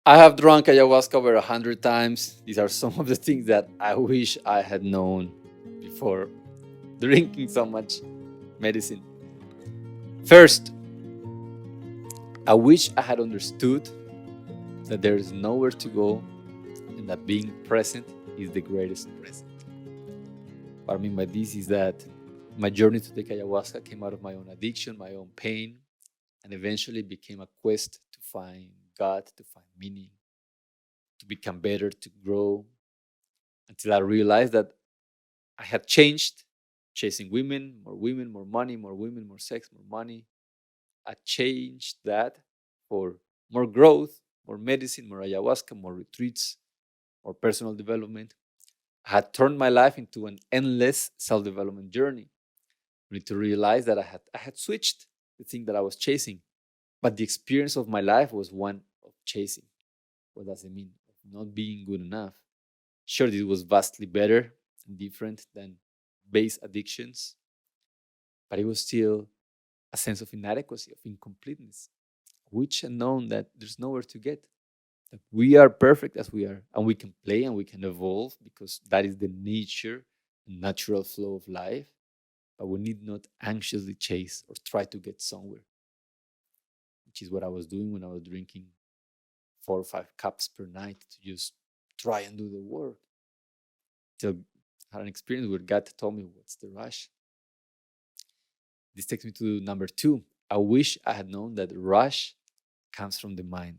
I have drunk ayahuasca over 100 times. These are some of the things that I wish I had known before drinking so much medicine. First, I wish I had understood that there is nowhere to go and that being present is the greatest present. What I mean by this is that my journey to take ayahuasca came out of my own addiction, my own pain, and eventually became a quest to find God, to find meaning, to become better, to grow, until I realized that I had changed, chasing women, more money, more women, more sex, more money. I changed that for more growth, more medicine, more ayahuasca, more retreats, more personal development. I had turned my life into an endless self-development journey. I need to realize that I had switched the thing that I was chasing, but the experience of my life was one of chasing. What does it mean? Of not being good enough. Sure, this was vastly better and different than base addictions, but it was still a sense of inadequacy, of incompleteness, which unknown that there's nowhere to get. That we are perfect as we are, and we can play and we can evolve because that is the nature and natural flow of life. But we need not anxiously chase or try to get somewhere, which is what I was doing when I was drinking 4 or 5 cups per night to just try and do the work. Till I had an experience where God told me, "What's the rush?" This takes me to number two. I wish I had known that rush comes from the mind,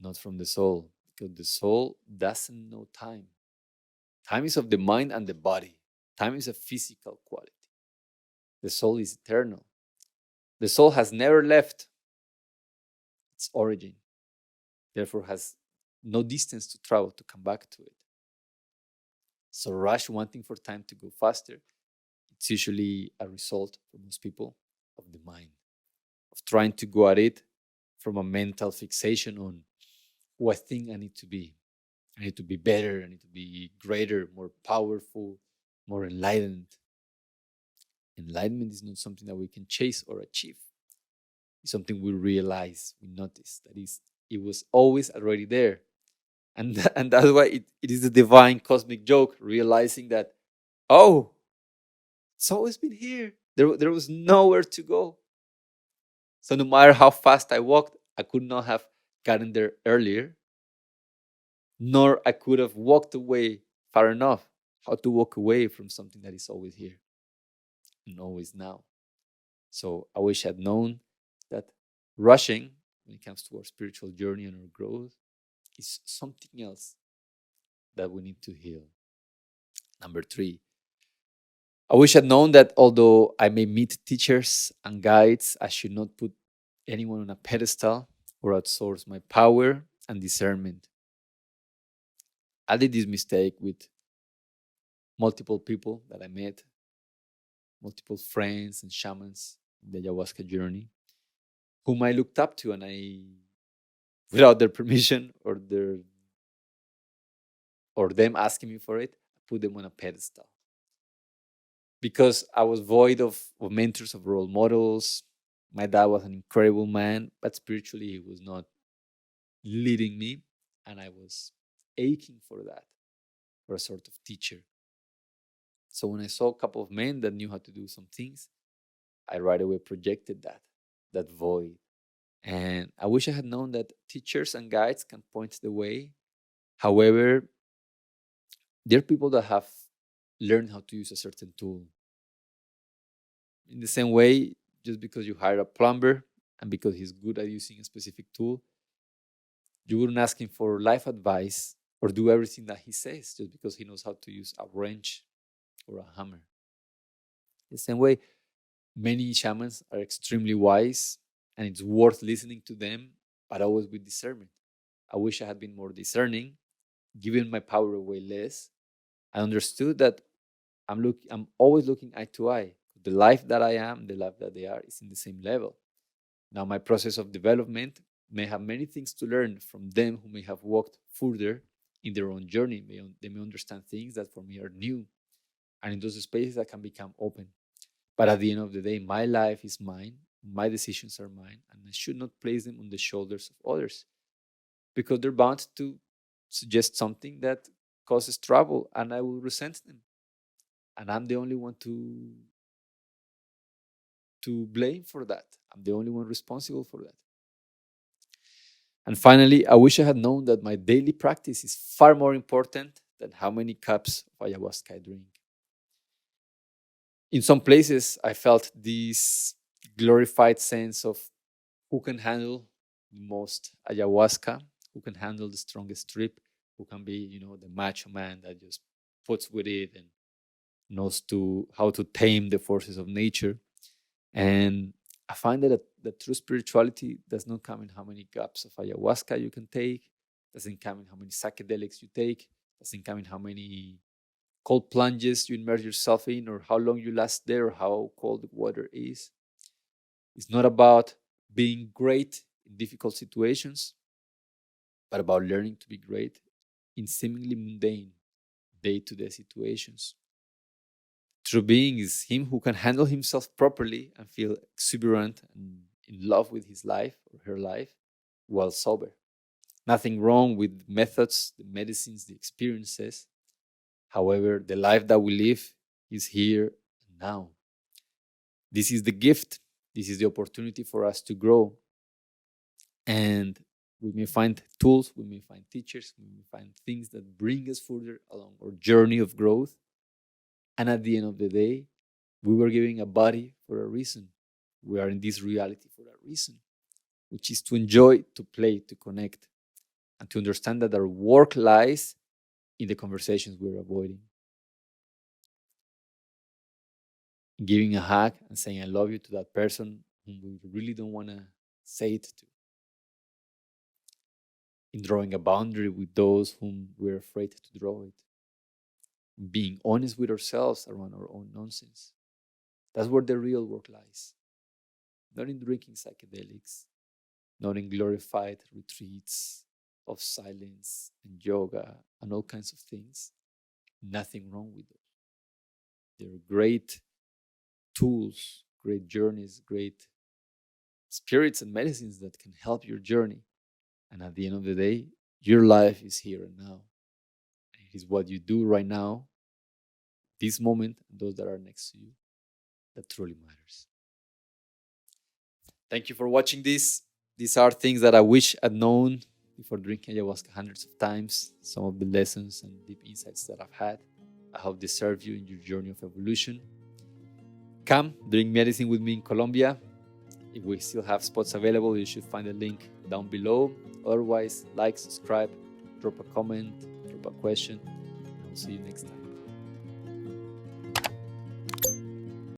not from the soul, because the soul doesn't know time. Time is of the mind and the body. Time is a physical quality. The soul is eternal. The soul has never left its origin, therefore has no distance to travel to come back to it. So rush wanting for time to go faster, it's usually a result for most people of the mind, of trying to go at it from a mental fixation on who I think I need to be. I need to be better, I need to be greater, more powerful, more enlightened. Enlightenment is not something that we can chase or achieve. It's something we realize, we notice that it was always already there. And that's why it is a divine cosmic joke, realizing that, oh, it's always been here. There was nowhere to go. So no matter how fast I walked, I could not have gotten there earlier, nor I could have walked away far enough. How to walk away from something that is always here and always now. So I wish I'd known that rushing, when it comes to our spiritual journey and our growth, is something else that we need to heal. Number three, I wish I'd known that although I may meet teachers and guides, I should not put anyone on a pedestal or outsource my power and discernment. I did this mistake with multiple people that I met, multiple friends and shamans in the ayahuasca journey, whom I looked up to, and I, without their permission or them asking me for it, I put them on a pedestal because I was void of mentors, of role models. My dad was an incredible man, but spiritually he was not leading me, and I was aching for that, for a sort of teacher. So when I saw a couple of men that knew how to do some things, I right away projected that void. And I wish I had known that teachers and guides can point the way. However, there are people that have learned how to use a certain tool. In the same way, just because you hire a plumber and because he's good at using a specific tool, you wouldn't ask him for life advice or do everything that he says just because he knows how to use a wrench or a hammer. The same way, many shamans are extremely wise and it's worth listening to them, but always with discernment. I wish I had been more discerning, given my power away less. I understood that I'm always looking eye to eye. The life that I am, the life that they are, is in the same level. Now, my process of development may have many things to learn from them who may have walked further in their own journey. They may understand things that for me are new. And in those spaces, I can become open. But at the end of the day, my life is mine, my decisions are mine, and I should not place them on the shoulders of others. because they're bound to suggest something that causes trouble, and I will resent them. And I'm the only one to blame for that. I'm the only one responsible for that. And finally, I wish I had known that my daily practice is far more important than how many cups of ayahuasca I drink. In some places, I felt this glorified sense of who can handle the most ayahuasca, who can handle the strongest trip, who can be, the macho man that just puts with it and knows how to tame the forces of nature. And I find that the true spirituality does not come in how many cups of ayahuasca you can take, doesn't come in how many psychedelics you take, doesn't come in how many cold plunges you immerse yourself in, or how long you last there, or how cold the water is. It's not about being great in difficult situations, but about learning to be great in seemingly mundane, day-to-day situations. True being is him who can handle himself properly and feel exuberant and in love with his life or her life while sober. Nothing wrong with methods, the medicines, the experiences. However, the life that we live is here and now. This is the gift. This is the opportunity for us to grow. And we may find tools, we may find teachers, we may find things that bring us further along our journey of growth. And at the end of the day, we were given a body for a reason. We are in this reality for a reason, which is to enjoy, to play, to connect, and to understand that our work lies in the conversations we're avoiding. In giving a hug and saying I love you to that person whom we really don't want to say it to. In drawing a boundary with those whom we're afraid to draw it. Being honest with ourselves around our own nonsense. That's where the real work lies. Not in drinking psychedelics, not in glorified retreats of silence and yoga and all kinds of things. Nothing wrong with those. They're great tools, great journeys, great spirits and medicines that can help your journey. And at the end of the day, your life is here and now. It is what you do right now, this moment, and those that are next to you, that truly matters. Thank you for watching this. These are things that I wish I'd known before drinking ayahuasca hundreds of times. Some of the lessons and deep insights that I've had. I hope they serve you in your journey of evolution. Come drink medicine with me in Colombia. If we still have spots available, you should find a link down below. Otherwise, like, subscribe, drop a comment, drop a question. I'll see you next time.